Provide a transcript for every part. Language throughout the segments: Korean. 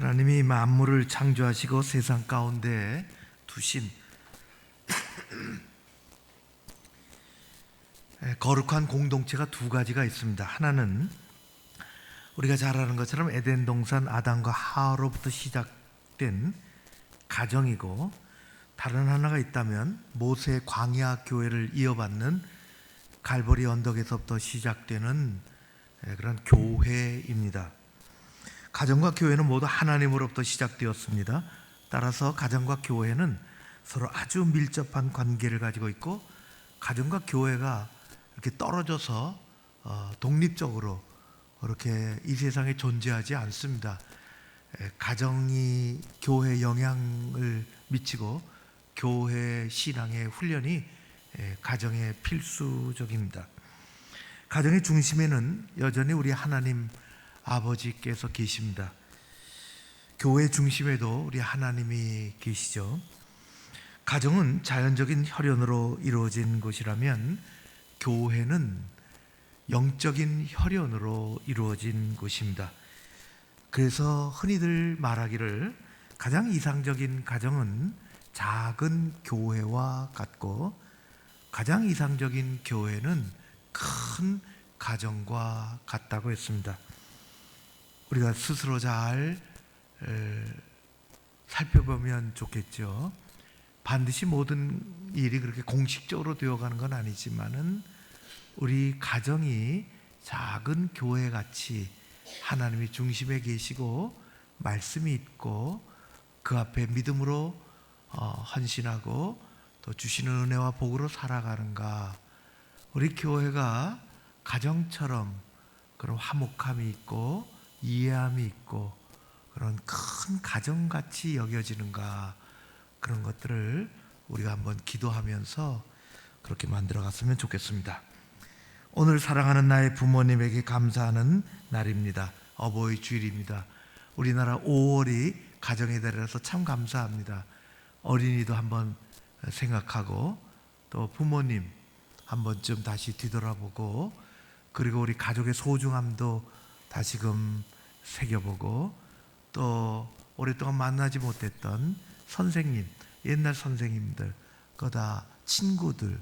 하나님이 만물을 창조하시고 세상 가운데 두신 거룩한 공동체가 두 가지가 있습니다. 하나는 우리가 잘 아는 것처럼 에덴 동산 아담과 하와로부터 시작된 가정이고, 다른 하나가 있다면 모세의 광야 교회를 이어받는 갈보리 언덕에서부터 시작되는 그런 교회입니다. 가정과 교회는 모두 하나님으로부터 시작되었습니다. 따라서 가정과 교회는 서로 아주 밀접한 관계를 가지고 있고, 가정과 교회가 이렇게 떨어져서 독립적으로 이렇게 이 세상에 존재하지 않습니다. 가정이 교회에 영향을 미치고 교회 신앙의 훈련이 가정에 필수적입니다. 가정의 중심에는 여전히 우리 하나님 아버지께서 계십니다. 교회 중심에도 우리 하나님이 계시죠. 가정은 자연적인 혈연으로 이루어진 곳이라면 교회는 영적인 혈연으로 이루어진 곳입니다. 그래서 흔히들 말하기를 가장 이상적인 가정은 작은 교회와 같고, 가장 이상적인 교회는 큰 가정과 같다고 했습니다. 우리가 스스로 잘 살펴보면 좋겠죠. 반드시 모든 일이 그렇게 공식적으로 되어가는 건 아니지만은 우리 가정이 작은 교회같이 하나님이 중심에 계시고 말씀이 있고 그 앞에 믿음으로 헌신하고 또 주시는 은혜와 복으로 살아가는가, 우리 교회가 가정처럼 그런 화목함이 있고 이해함이 있고 그런 큰 가정같이 여겨지는가, 그런 것들을 우리가 한번 기도하면서 그렇게 만들어 갔으면 좋겠습니다. 오늘 사랑하는 나의 부모님에게 감사하는 날입니다. 어버이 주일입니다. 우리나라 5월이 가정의 달이라서 참 감사합니다. 어린이도 한번 생각하고 또 부모님 한 번쯤 다시 뒤돌아보고, 그리고 우리 가족의 소중함도 다시금 새겨보고, 또 오랫동안 만나지 못했던 선생님, 옛날 선생님들, 그다 친구들,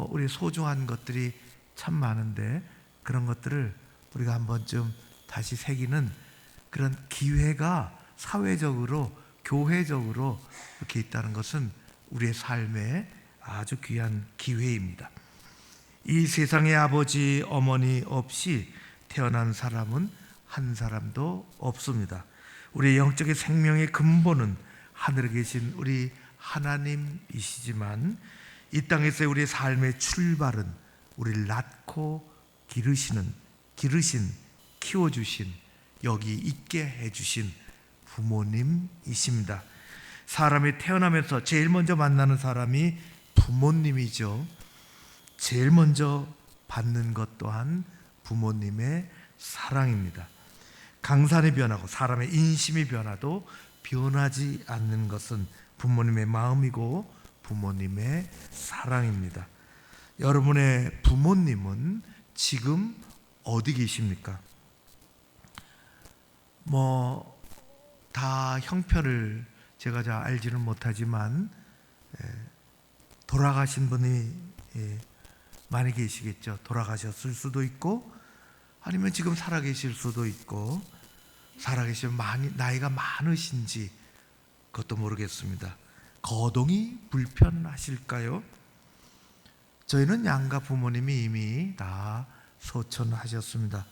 우리 소중한 것들이 참 많은데 그런 것들을 우리가 한 번쯤 다시 새기는 그런 기회가 사회적으로, 교회적으로 이렇게 있다는 것은 우리의 삶에 아주 귀한 기회입니다. 이 세상에 아버지, 어머니 없이 태어난 사람은 한 사람도 없습니다. 우리의 영적인 생명의 근본은 하늘에 계신 우리 하나님이시지만, 이 땅에서의 우리의 삶의 출발은 우리를 낳고 기르신, 키워주신, 여기 있게 해주신 부모님이십니다. 사람이 태어나면서 제일 먼저 만나는 사람이 부모님이죠. 제일 먼저 받는 것 또한 부모님의 사랑입니다. 강산이 변하고 사람의 인심이 변화도 변하지 않는 것은 부모님의 마음이고 부모님의 사랑입니다. 여러분의 부모님은 지금 어디 계십니까? 다 형편을 제가 잘 알지는 못하지만 돌아가신 분이 많이 계시겠죠. 돌아가셨을 수도 있고 아니면 지금 살아계실 수도 있고, 살아계시면 나이가 많으신지 그것도 모르겠습니다. 거동이 불편하실까요? 저희는 양가 부모님이 이미 다 소천하셨습니다.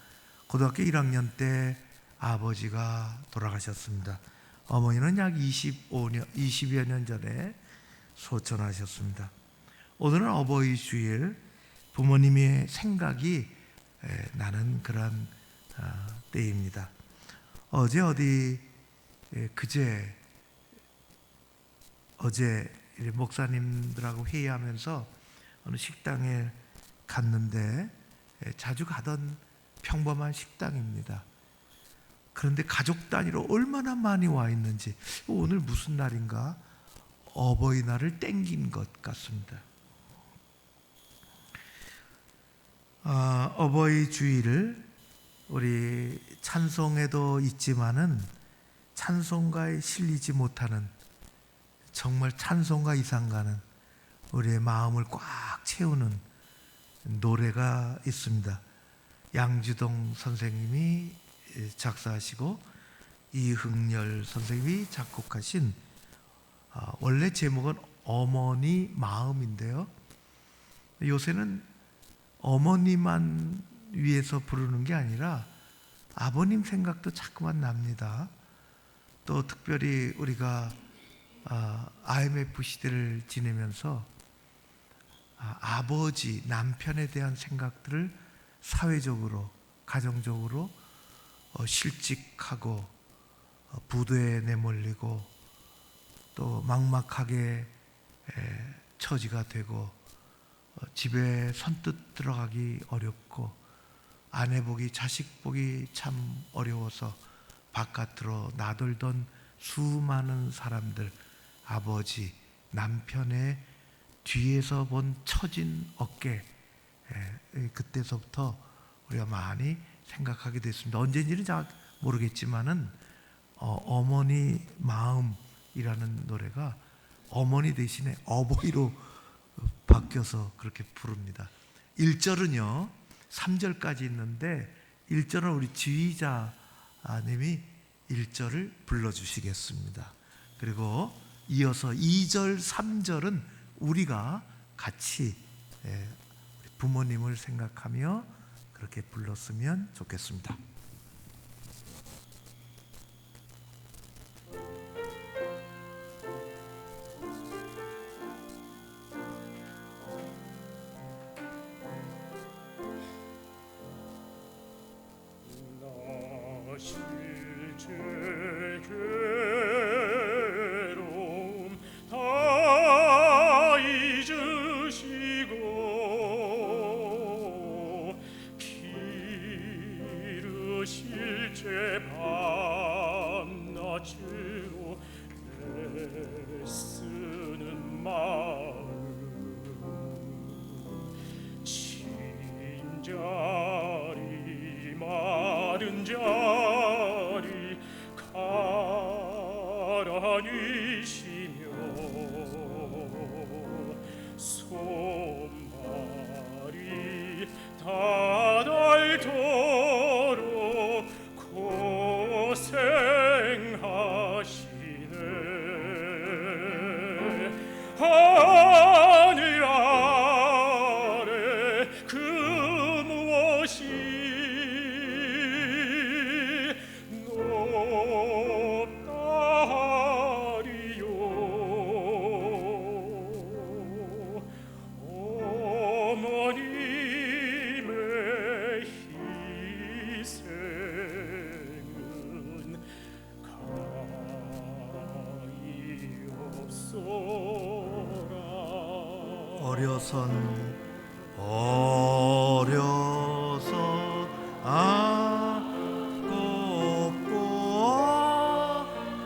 고등학교 1학년 때 아버지가 돌아가셨습니다. 어머니는 약 20여 년 전에 소천하셨습니다. 오늘은 어버이 주일, 부모님의 생각이 나는 그런 때입니다. 어제 목사님들하고 회의하면서 어느 식당에 갔는데 자주 가던 평범한 식당입니다. 그런데 가족 단위로 얼마나 많이 와 있는지, 오늘 무슨 날인가 어버이날을 땡긴 것 같습니다. 어버이 주일을 우리 찬송에도 있지만은 찬송가에 실리지 못하는 정말 찬송가 이상 가는 우리의 마음을 꽉 채우는 노래가 있습니다. 양주동 선생님이 작사하시고 이흥렬 선생님이 작곡하신, 원래 제목은 어머니 마음인데요, 요새는 어머니만 위해서 부르는 게 아니라 아버님 생각도 자꾸만 납니다. 또 특별히 우리가 IMF 시대를 지내면서 아버지, 남편에 대한 생각들을 사회적으로, 가정적으로 실직하고 부도에 내몰리고 또 막막하게 처지가 되고 집에 선뜻 들어가기 어렵고 아내 보기, 자식 보기 참 어려워서 바깥으로 나돌던 수많은 사람들, 아버지, 남편의 뒤에서 본 처진 어깨, 그때서부터 우리가 많이 생각하게 됐습니다. 언제인지는 잘 모르겠지만은 어머니 마음이라는 노래가 어머니 대신에 어버이로 바뀌어서 그렇게 부릅니다. 1절은요 3절까지 있는데 1절은 우리 지휘자님이 1절을 불러주시겠습니다. 그리고 이어서 2절, 3절은 우리가 같이 부모님을 생각하며 그렇게 불렀으면 좋겠습니다. 손발이 닿도록 고생하시네. 하늘 아래 그 무엇이 어려서 꼭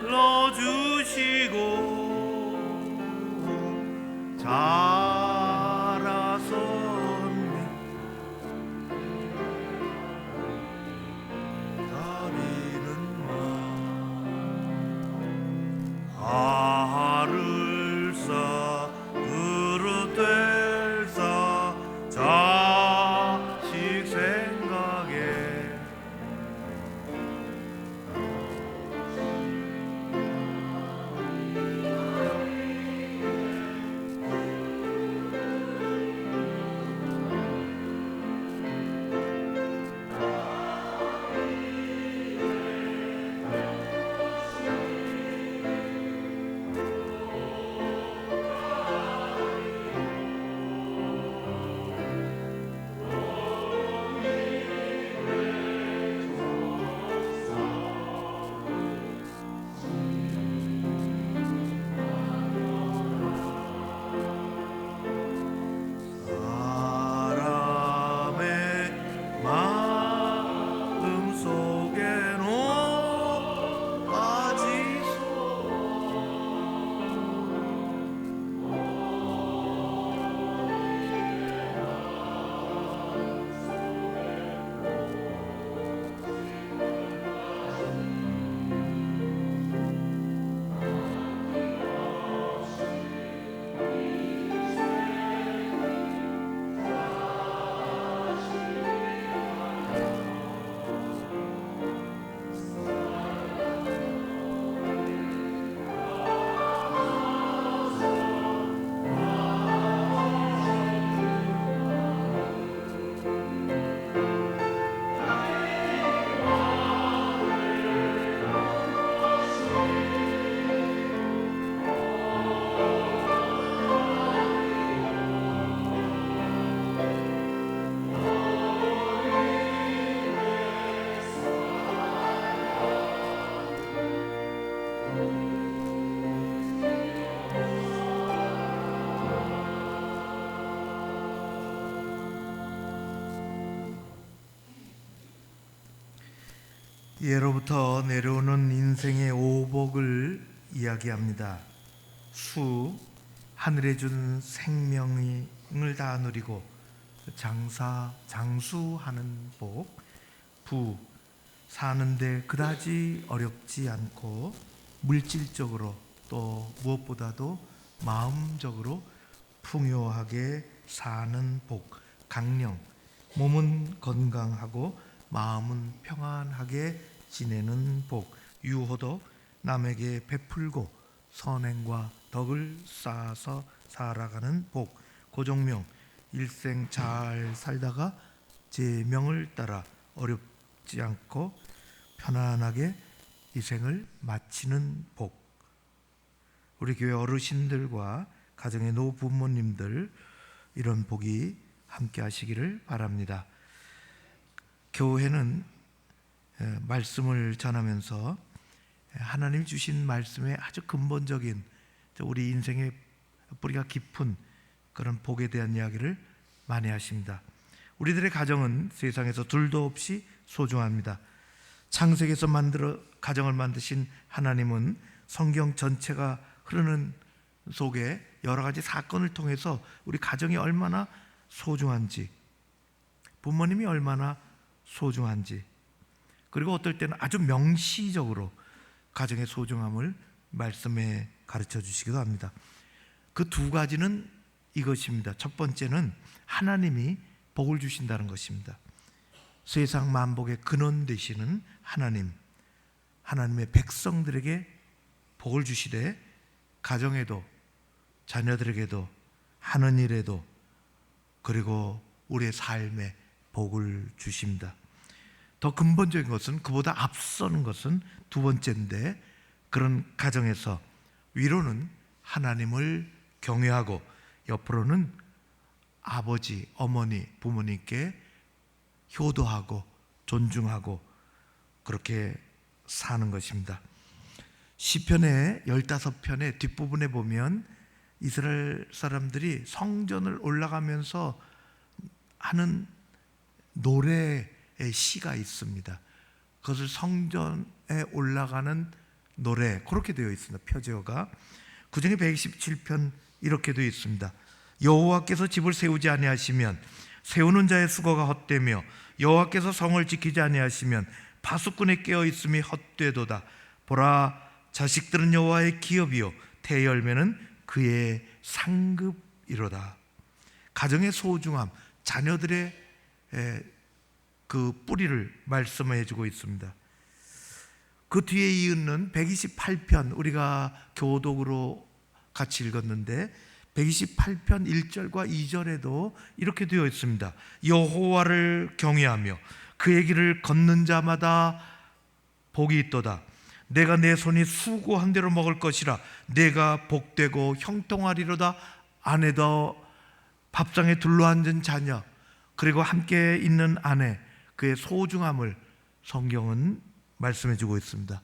넣어주시고 자라서 다리는 알을 쌓아 그릇 될사 자식 생각에 예로부터 내려오는 인생의 오복을 이야기합니다. 수, 하늘에 준 생명을 다 누리고 장수하는 복. 부, 사는데 그다지 어렵지 않고 물질적으로 또 무엇보다도 마음적으로 풍요하게 사는 복. 강령, 몸은 건강하고 마음은 평안하게 지내는 복. 유호도, 남에게 베풀고 선행과 덕을 쌓아서 살아가는 복. 고종명, 일생 잘 살다가 제 명을 따라 어렵지 않고 편안하게 이 생을 마치는 복. 우리 교회 어르신들과 가정의 노부모님들 이런 복이 함께 하시기를 바랍니다. 교회는 말씀을 전하면서 하나님 주신 말씀의 아주 근본적인 우리 인생의 뿌리가 깊은 그런 복에 대한 이야기를 많이 하십니다. 우리들의 가정은 세상에서 둘도 없이 소중합니다. 창세기에서 가정을 만드신 하나님은 성경 전체가 흐르는 속에 여러 가지 사건을 통해서 우리 가정이 얼마나 소중한지, 부모님이 얼마나 소중한지, 그리고 어떨 때는 아주 명시적으로 가정의 소중함을 말씀에 가르쳐 주시기도 합니다. 그 두 가지는 이것입니다. 첫 번째는 하나님이 복을 주신다는 것입니다. 세상 만복의 근원 되시는 하나님, 하나님의 백성들에게 복을 주시되 가정에도 자녀들에게도 하는 일에도 그리고 우리의 삶에 복을 주십니다. 더 근본적인 것은, 그보다 앞서는 것은 두 번째인데, 그런 가정에서 위로는 하나님을 경외하고 옆으로는 아버지, 어머니, 부모님께 효도하고 존중하고 그렇게 사는 것입니다. 시편의 15편의 뒷부분에 보면 이스라엘 사람들이 성전을 올라가면서 하는 노래의 시가 있습니다. 그것을 성전에 올라가는 노래, 그렇게 되어 있습니다. 표제어가. 그중에 127편 이렇게 되어 있습니다. 여호와께서 집을 세우지 아니하시면 세우는 자의 수고가 헛되며 여호와께서 성을 지키지 아니하시면 파수꾼의 깨어 있음이 헛되도다. 보라, 자식들은 여호와의 기업이요 태열매는 그의 상급이로다. 가정의 소중함, 자녀들의 그 뿌리를 말씀해 주고 있습니다. 그 뒤에 이은 128편, 우리가 교독으로 같이 읽었는데 128편 1절과 2절에도 이렇게 되어 있습니다. 여호와를 경외하며 그의 길을 걷는 자마다 복이 있도다. 내가 내 손이 수고한 대로 먹을 것이라. 내가 복되고 형통하리로다. 아내도 밥상에 둘러앉은 자녀, 그리고 함께 있는 아내, 그의 소중함을 성경은 말씀해 주고 있습니다.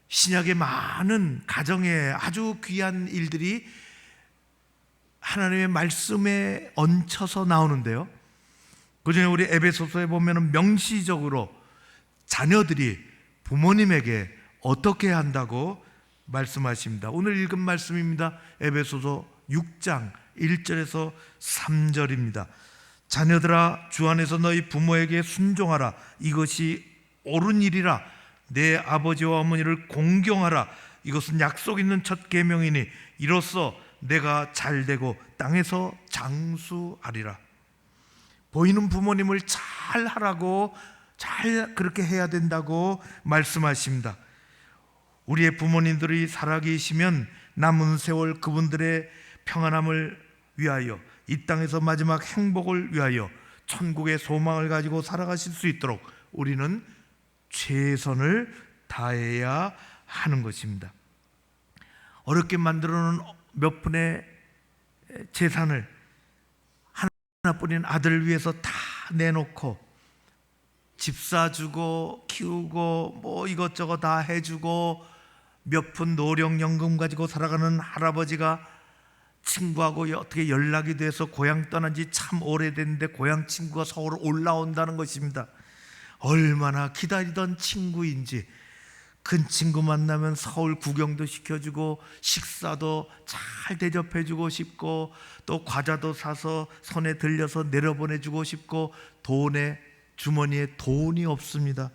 신약의 많은 가정에 아주 귀한 일들이 하나님의 말씀에 얹혀서 나오는데요, 그중에 우리 에베소서에 보면 명시적으로 자녀들이 부모님에게 어떻게 해야 한다고 말씀하십니다. 오늘 읽은 말씀입니다. 에베소서 6장 1절에서 3절입니다. 자녀들아, 주 안에서 너희 부모에게 순종하라. 이것이 옳은 일이라. 내 아버지와 어머니를 공경하라. 이것은 약속 있는 첫 계명이니 이로써 내가 잘되고 땅에서 장수하리라. 보이는 부모님을 잘 하라고, 잘 그렇게 해야 된다고 말씀하십니다. 우리의 부모님들이 살아계시면 남은 세월 그분들의 평안함을 위하여, 이 땅에서 마지막 행복을 위하여 천국의 소망을 가지고 살아가실 수 있도록 우리는 최선을 다해야 하는 것입니다. 어렵게 만들어 놓은 몇 분의 재산을 하나뿐인 아들을 위해서 다 내놓고 집 사주고 키우고 뭐 이것저것 다 해주고 몇 푼 노령연금 가지고 살아가는 할아버지가 친구하고 어떻게 연락이 돼서 고향 떠난 지 참 오래됐는데 고향 친구가 서울 올라온다는 것입니다. 얼마나 기다리던 친구인지 큰 친구 만나면 서울 구경도 시켜주고 식사도 잘 대접해주고 싶고 또 과자도 사서 손에 들려서 내려보내주고 싶고 주머니에 돈이 없습니다.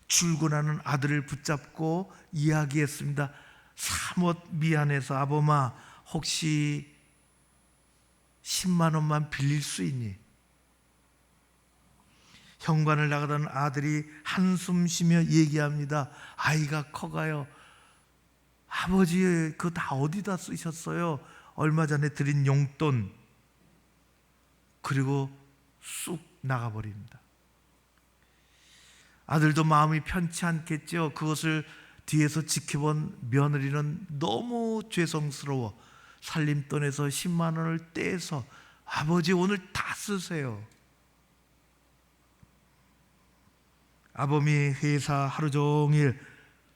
출근하는 아들을 붙잡고 이야기했습니다. 사뭇 미안해서 아범아 혹시 10만 원만 빌릴 수 있니? 현관을 나가던 아들이 한숨 쉬며 얘기합니다. 아이가 커가요. 아버지 그거 다 어디다 쓰셨어요? 얼마 전에 드린 용돈. 그리고 쑥 나가버립니다. 아들도 마음이 편치 않겠죠. 그것을 뒤에서 지켜본 며느리는 너무 죄송스러워 살림돈에서 10만 원을 떼서 아버지 오늘 다 쓰세요. 아범이 회사 하루 종일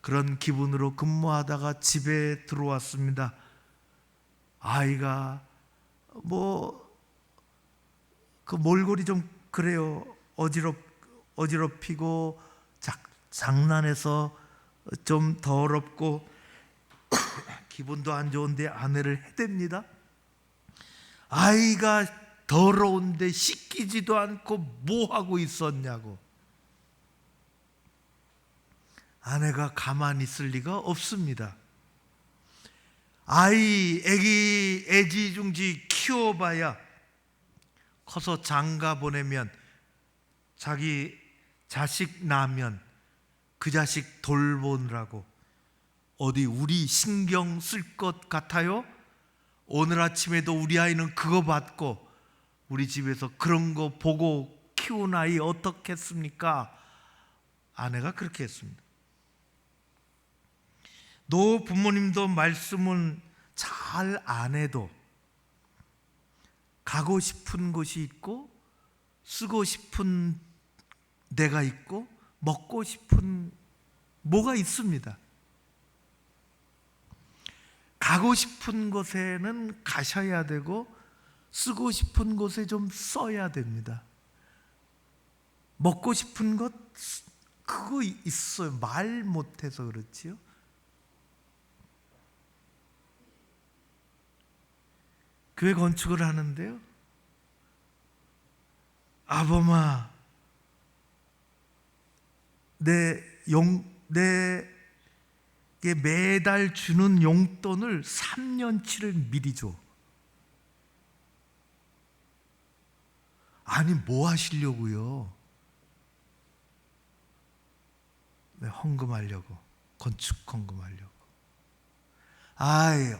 그런 기분으로 근무하다가 집에 들어왔습니다. 아이가 그 몰골이 좀 그래요. 어지럽히고 장난해서 좀 더럽고 기분도 안 좋은데 아내를 해댑니다. 아이가 더러운데 씻기지도 않고 뭐 하고 있었냐고. 아내가 가만히 있을 리가 없습니다. 애지중지 키워봐야 커서 장가 보내면 자기 자식 낳으면 그 자식 돌보느라고 어디 우리 신경 쓸 것 같아요? 오늘 아침에도 우리 아이는 그거 받고 우리 집에서 그런 거 보고 키운 아이 어떻겠습니까? 아내가 그렇게 했습니다. 노 부모님도 말씀은 잘 안 해도 가고 싶은 곳이 있고 쓰고 싶은 데가 있고 먹고 싶은 뭐가 있습니다. 가고 싶은 곳에는 가셔야 되고 쓰고 싶은 곳에 좀 써야 됩니다. 먹고 싶은 것 그거 있어요. 말 못해서 그렇지요. 교회 건축을 하는데요. 아범아, 내게 매달 주는 용돈을 3년치를 미리 줘. 아니 뭐 하시려고요? 네, 헌금하려고. 건축 헌금하려고.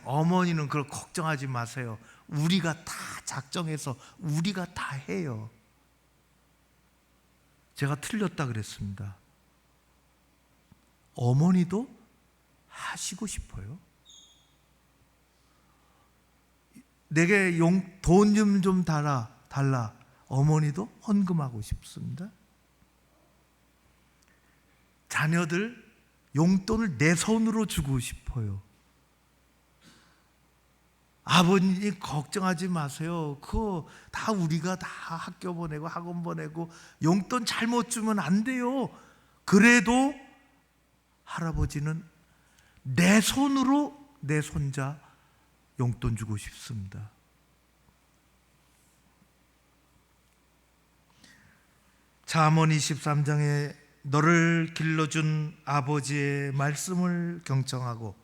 어머니는 그걸 걱정하지 마세요. 우리가 다 작정해서 우리가 다 해요. 제가 틀렸다 그랬습니다. 어머니도 하시고 싶어요. 내게 돈 좀 달라. 어머니도 헌금하고 싶습니다. 자녀들 용돈을 내 손으로 주고 싶어요. 아버님 걱정하지 마세요. 그거 다 우리가 다 학교 보내고 학원 보내고 용돈 잘못 주면 안 돼요. 그래도 할아버지는 내 손으로 내 손자 용돈 주고 싶습니다. 잠언 23장에 너를 길러준 아버지의 말씀을 경청하고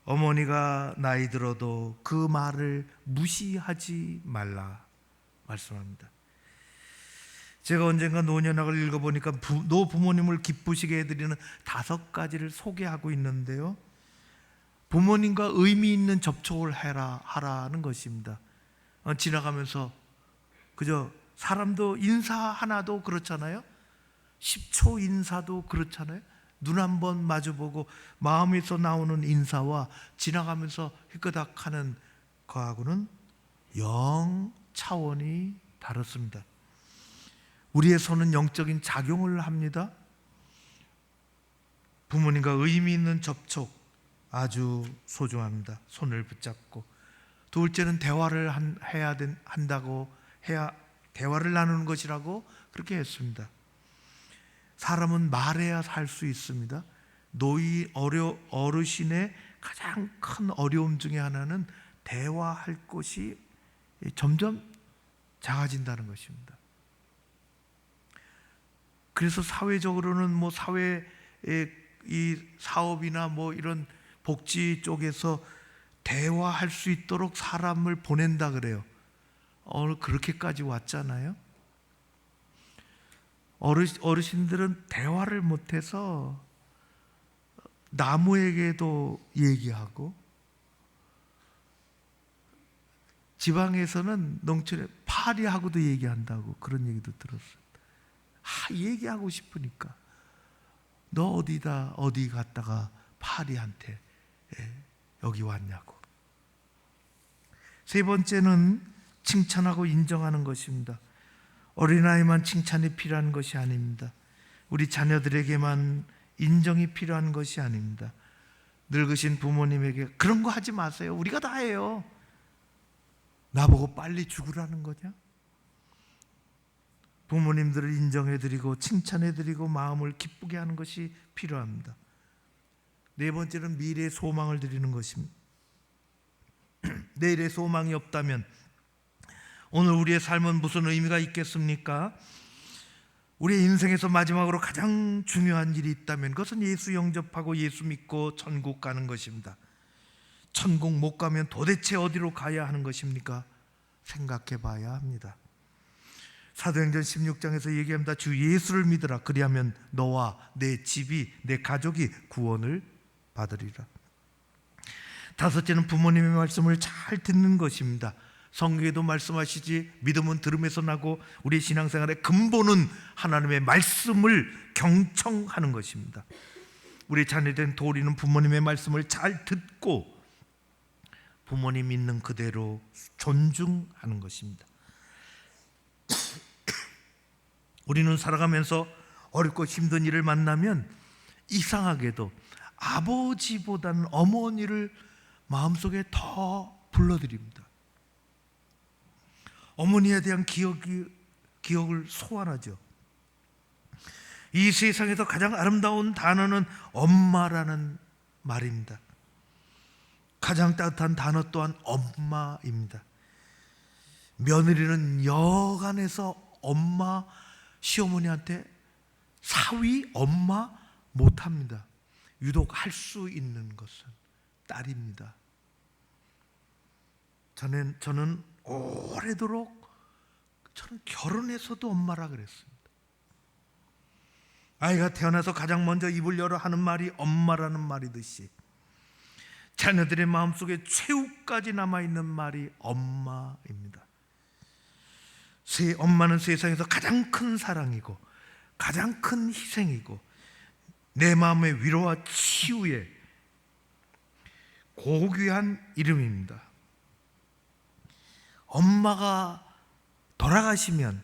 어머니가 나이 들어도 그 말을 무시하지 말라 말씀합니다. 제가 언젠가 노년학을 읽어보니까 노부모님을 기쁘시게 해드리는 5가지를 소개하고 있는데요. 부모님과 의미 있는 접촉을 하라는 것입니다. 지나가면서 그저 사람도 인사 하나도 그렇잖아요. 10초 인사도 그렇잖아요. 눈 한번 마주보고 마음에서 나오는 인사와 지나가면서 휘끄덕하는 거하고는 영 차원이 다릅니다. 우리의 손은 영적인 작용을 합니다. 부모님과 의미 있는 접촉 아주 소중합니다. 손을 붙잡고. 둘째는 대화를 대화를 나누는 것이라고 그렇게 했습니다. 사람은 말해야 살 수 있습니다. 어르신의 가장 큰 어려움 중에 하나는 대화할 곳이 점점 작아진다는 것입니다. 그래서 사회적으로는 뭐 사회의 이 사업이나 뭐 이런 복지 쪽에서 대화할 수 있도록 사람을 보낸다 그래요. 그렇게까지 왔잖아요. 어르신들은 대화를 못해서 나무에게도 얘기하고, 지방에서는 농촌에 파리하고도 얘기한다고 그런 얘기도 들었어요. 얘기하고 싶으니까 너 어디 갔다가 파리한테 여기 왔냐고. 세 번째는 칭찬하고 인정하는 것입니다. 어린아이만 칭찬이 필요한 것이 아닙니다. 우리 자녀들에게만 인정이 필요한 것이 아닙니다. 늙으신 부모님에게 그런 거 하지 마세요. 우리가 다 해요. 나보고 빨리 죽으라는 거냐? 부모님들을 인정해드리고 칭찬해드리고 마음을 기쁘게 하는 것이 필요합니다. 네 번째는 미래의 소망을 드리는 것입니다. 내일의 소망이 없다면 오늘 우리의 삶은 무슨 의미가 있겠습니까? 우리의 인생에서 마지막으로 가장 중요한 일이 있다면 그것은 예수 영접하고 예수 믿고 천국 가는 것입니다. 천국 못 가면 도대체 어디로 가야 하는 것입니까? 생각해 봐야 합니다. 사도행전 16장에서 얘기합니다. 주 예수를 믿으라. 그리하면 너와 내 집이, 내 가족이 구원을 받으리라. 다섯째는 부모님의 말씀을 잘 듣는 것입니다. 성경에도 말씀하시지 믿음은 들음에서 나고 우리 신앙생활의 근본은 하나님의 말씀을 경청하는 것입니다. 우리 자녀된 도리는 부모님의 말씀을 잘 듣고 부모님 있는 그대로 존중하는 것입니다. 우리는 살아가면서 어렵고 힘든 일을 만나면 이상하게도 아버지보다는 어머니를 마음속에 더 불러드립니다. 어머니에 대한 기억을 소환하죠. 이 세상에서 가장 아름다운 단어는 엄마라는 말입니다. 가장 따뜻한 단어 또한 엄마입니다. 며느리는 여간해서 엄마, 시어머니한테 사위, 엄마 못합니다. 유독 할 수 있는 것은 딸입니다. 저는 오래도록 저는 결혼해서도 엄마라 그랬습니다. 아이가 태어나서 가장 먼저 입을 열어 하는 말이 엄마라는 말이듯이 자녀들의 마음속에 최후까지 남아있는 말이 엄마입니다. 엄마는 세상에서 가장 큰 사랑이고 가장 큰 희생이고 내 마음의 위로와 치유의 고귀한 이름입니다. 엄마가 돌아가시면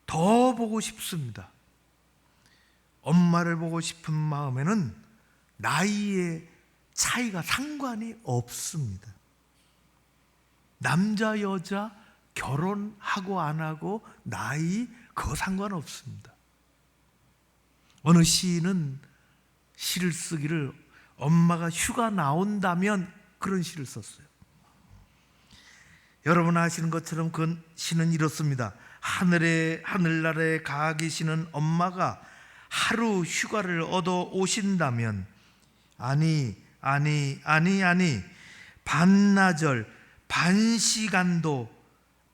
더 보고 싶습니다. 엄마를 보고 싶은 마음에는 나이의 차이가 상관이 없습니다. 남자 여자 결혼하고 안 하고 나이 그거 상관없습니다. 어느 시인은 시를 쓰기를 엄마가 휴가 나온다면 그런 시를 썼어요. 여러분 아시는 것처럼 그 시는 이렇습니다. 하늘나라에 가 계시는 엄마가 하루 휴가를 얻어 오신다면 아니 반나절 반시간도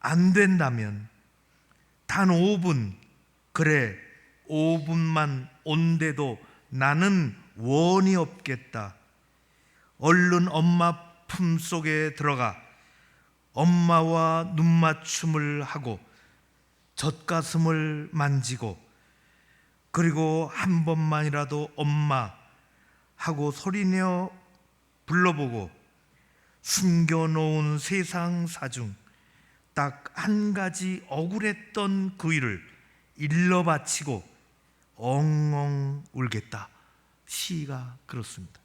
안 된다면 단 5분 그래 5분만 온데도 나는 원이 없겠다. 얼른 엄마 품속에 들어가 엄마와 눈맞춤을 하고 젖가슴을 만지고 그리고 한 번만이라도 엄마 하고 소리내어 불러보고 숨겨놓은 세상 사중 딱 한 가지 억울했던 그 일을 일러 바치고 엉엉 울겠다. 시가 그렇습니다.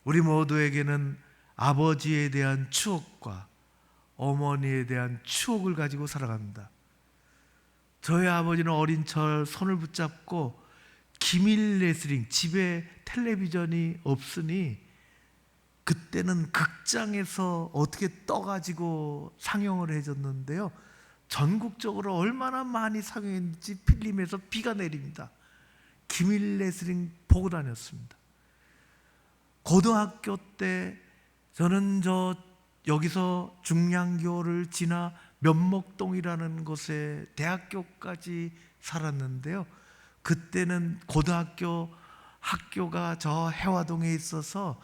우리 모두에게는 아버지에 대한 추억과 어머니에 대한 추억을 가지고 살아갑니다. 저희 아버지는 어린 철 손을 붙잡고 기밀 레슬링, 집에 텔레비전이 없으니 그때는 극장에서 어떻게 떠가지고 상영을 해줬는데요, 전국적으로 얼마나 많이 상영했는지 필름에서 비가 내립니다. 기밀 레슬링 보고 다녔습니다. 고등학교 때 저는 여기서 중량교를 지나 면목동이라는 곳에 대학교까지 살았는데요, 그때는 고등학교 학교가 저 해화동에 있어서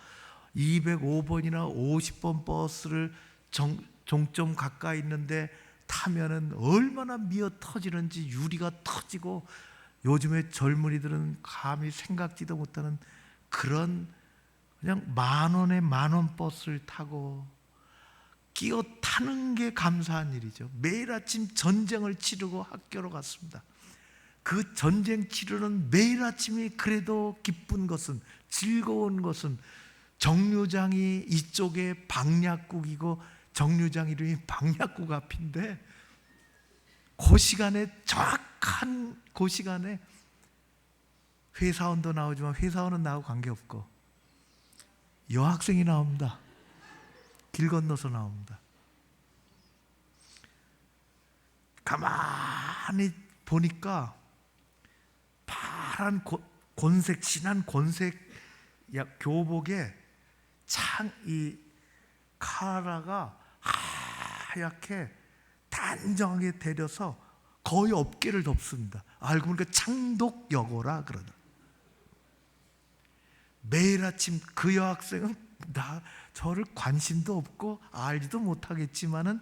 205번이나 50번 버스를 종점 가까이 있는데 타면은 얼마나 미어 터지는지, 유리가 터지고, 요즘의 젊은이들은 감히 생각지도 못하는 그런 그냥 10,000원에 10,000원 버스를 타고 끼어 타는 게 감사한 일이죠. 매일 아침 전쟁을 치르고 학교로 갔습니다. 그 전쟁 치르는 매일 아침이 그래도 기쁜 것은, 즐거운 것은, 정류장이 이쪽에 방약국이고 정류장 이름이 방약국 앞인데, 그 시간에, 정확한 그 시간에 회사원도 나오지만 회사원은 나하고 관계없고 여학생이 나옵니다. 길 건너서 나옵니다. 가만히 보니까 파란 곤색, 진한 곤색 교복에 이 카라가 하얗게 단정하게 데려서 거의 어깨를 덮습니다. 알고 보니까 창독여고라 그러다. 매일 아침 그 여학생은 저를 관심도 없고 알지도 못하겠지만은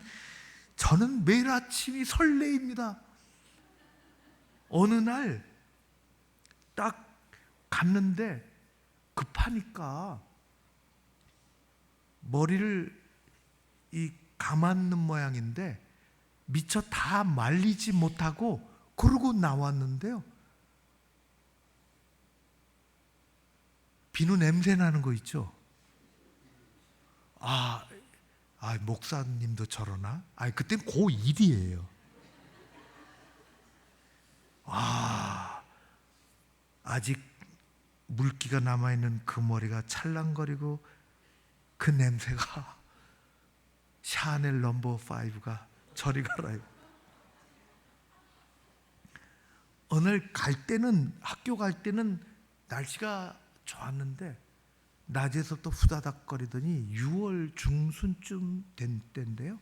저는 매일 아침이 설레입니다. 어느 날 딱 갔는데 급하니까 머리를 감았는 모양인데 미처 다 말리지 못하고 그러고 나왔는데요, 비누 냄새 나는 거 있죠. 목사님도 저러나? 그땐 고1이에요. 아직 물기가 남아있는 그 머리가 찰랑거리고 그 냄새가 샤넬 넘버 5가 저리 가라요. 어느 날 학교 갈 때는 날씨가 좋았는데 낮에서부터 후다닥거리더니 6월 중순쯤 된 때인데요,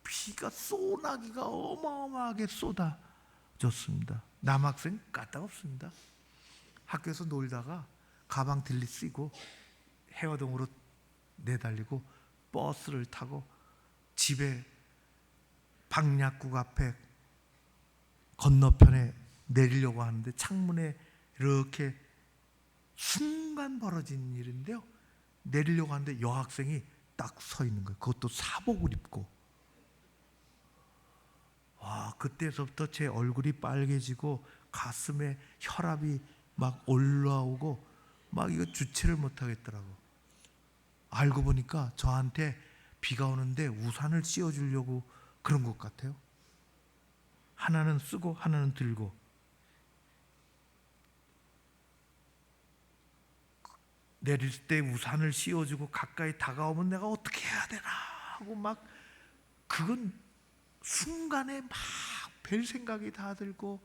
비가 소나기가 어마어마하게 쏟아졌습니다. 남학생 까딱없습니다. 학교에서 놀다가 가방 들리 쓰고 해화동으로 내달리고 버스를 타고 집에 방약국 앞에 건너편에 내리려고 하는데 창문에 이렇게 순간 벌어진 일인데요, 내리려고 하는데 여학생이 딱 서 있는 거예요. 그것도 사복을 입고. 그때서부터 제 얼굴이 빨개지고 가슴에 혈압이 막 올라오고 막 이거 주체를 못 하겠더라고. 알고 보니까 저한테 비가 오는데 우산을 씌워주려고 그런 것 같아요. 하나는 쓰고 하나는 들고. 내릴 때 우산을 씌워주고 가까이 다가오면 내가 어떻게 해야 되나 하고 막, 그건 순간에 막 별 생각이 다 들고.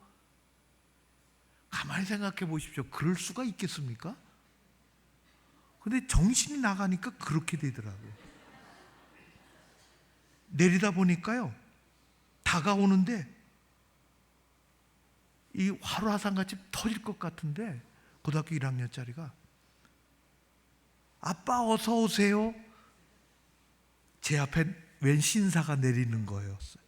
가만히 생각해 보십시오. 그럴 수가 있겠습니까? 근데 정신이 나가니까 그렇게 되더라고요. 내리다 보니까요, 다가오는데 이 화로화상같이 터질 것 같은데 고등학교 1학년짜리가 아빠 어서 오세요. 제 앞에 웬 신사가 내리는 거였어요.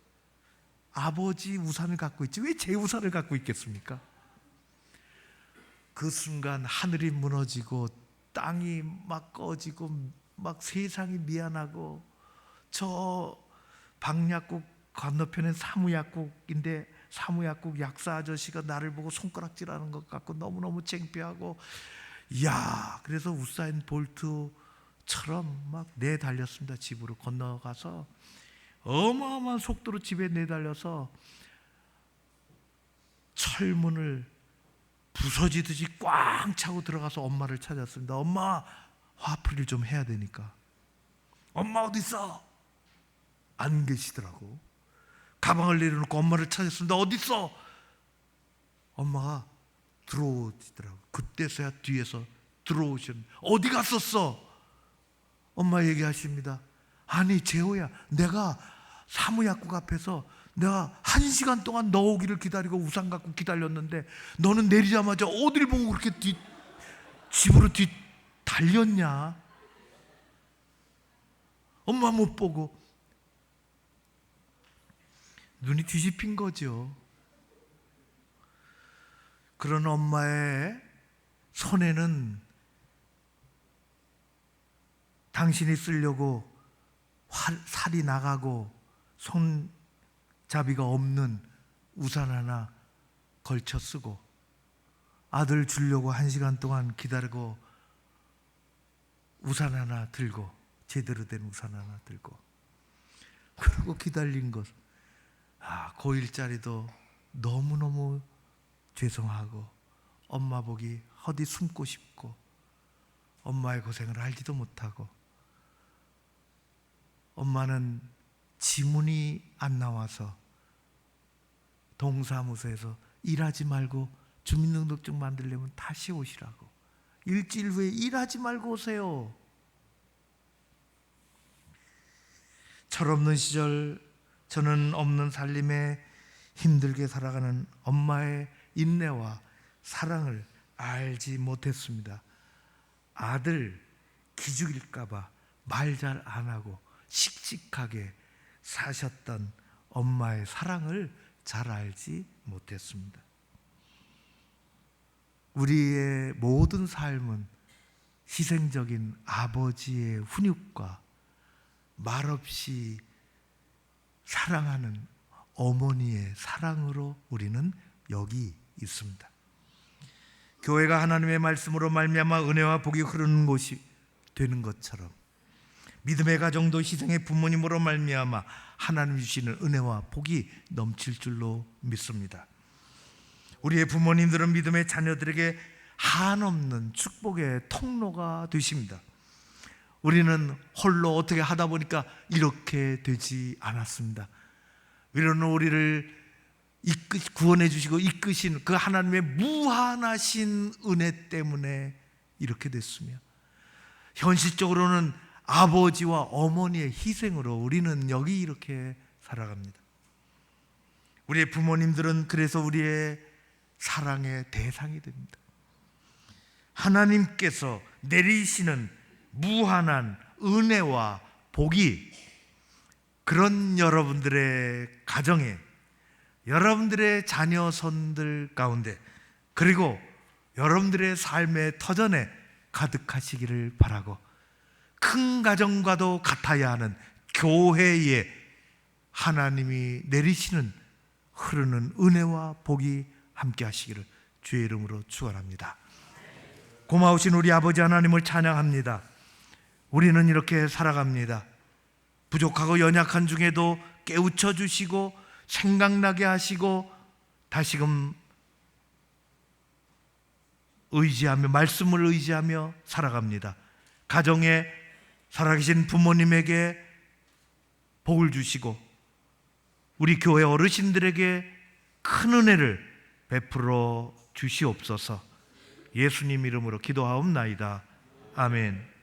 아버지 우산을 갖고 있지 왜 제 우산을 갖고 있겠습니까? 그 순간 하늘이 무너지고 땅이 막 꺼지고 막 세상이 미안하고, 저 방약국 건너편에 사무약국인데 사무약국 약사 아저씨가 나를 보고 손가락질하는 것 같고 너무너무 창피하고, 이야, 그래서 우사인 볼트처럼 막 내달렸습니다. 집으로 건너가서 어마어마한 속도로 집에 내달려서 철문을 부서지듯이 꽝 차고 들어가서 엄마를 찾았습니다. 엄마, 화풀이를 좀 해야 되니까. 엄마 어디 있어? 안 계시더라고. 가방을 내려놓고 엄마를 찾았습니다. 어디 있어? 엄마가 들어오시더라고. 그때서야 뒤에서 들어오셨는데, 어디 갔었어? 엄마 얘기하십니다. 아니 재호야, 내가 사무약국 앞에서 내가 1시간 동안 너 오기를 기다리고 우산 갖고 기다렸는데 너는 내리자마자 어딜 보고 그렇게 집으로 달렸냐? 엄마 못 보고. 눈이 뒤집힌 거죠. 그런 엄마의 손에는 당신이 쓰려고 살이 나가고 손잡이가 없는 우산 하나 걸쳐 쓰고, 아들 주려고 1시간 동안 기다리고 우산 하나 들고, 제대로 된 우산 하나 들고, 그리고 기다린 것, 고1짜리도 너무너무 죄송하고 엄마 보기 어디 숨고 싶고 엄마의 고생을 알지도 못하고, 엄마는 지문이 안 나와서 동사무소에서 일하지 말고 주민등록증 만들려면 다시 오시라고, 일주일 후에 일하지 말고 오세요. 철없는 시절 저는 없는 살림에 힘들게 살아가는 엄마의 인내와 사랑을 알지 못했습니다. 아들 기죽일까 봐 말 잘 안 하고 씩씩하게 사셨던 엄마의 사랑을 잘 알지 못했습니다. 우리의 모든 삶은 희생적인 아버지의 훈육과 말없이 사랑하는 어머니의 사랑으로 우리는 여기 있습니다. 교회가 하나님의 말씀으로 말미암아 은혜와 복이 흐르는 곳이 되는 것처럼 믿음의 가정도 희생의 부모님으로 말미암아 하나님 주시는 은혜와 복이 넘칠 줄로 믿습니다. 우리의 부모님들은 믿음의 자녀들에게 한없는 축복의 통로가 되십니다. 우리는 홀로 어떻게 하다 보니까 이렇게 되지 않았습니다. 우리는 우리를 구원해 주시고 이끄신 그 하나님의 무한하신 은혜 때문에 이렇게 됐으며, 현실적으로는 아버지와 어머니의 희생으로 우리는 여기 이렇게 살아갑니다. 우리의 부모님들은 그래서 우리의 사랑의 대상이 됩니다. 하나님께서 내리시는 무한한 은혜와 복이 그런 여러분들의 가정에, 여러분들의 자녀손들 가운데, 그리고 여러분들의 삶의 터전에 가득하시기를 바라고, 큰 가정과도 같아야 하는 교회에 하나님이 내리시는 흐르는 은혜와 복이 함께 하시기를 주의 이름으로 축원합니다. 고마우신 우리 아버지 하나님을 찬양합니다. 우리는 이렇게 살아갑니다. 부족하고 연약한 중에도 깨우쳐 주시고 생각나게 하시고 다시금 의지하며, 말씀을 의지하며 살아갑니다. 가정에 살아계신 부모님에게 복을 주시고 우리 교회 어르신들에게 큰 은혜를 베풀어 주시옵소서. 예수님 이름으로 기도하옵나이다. 아멘.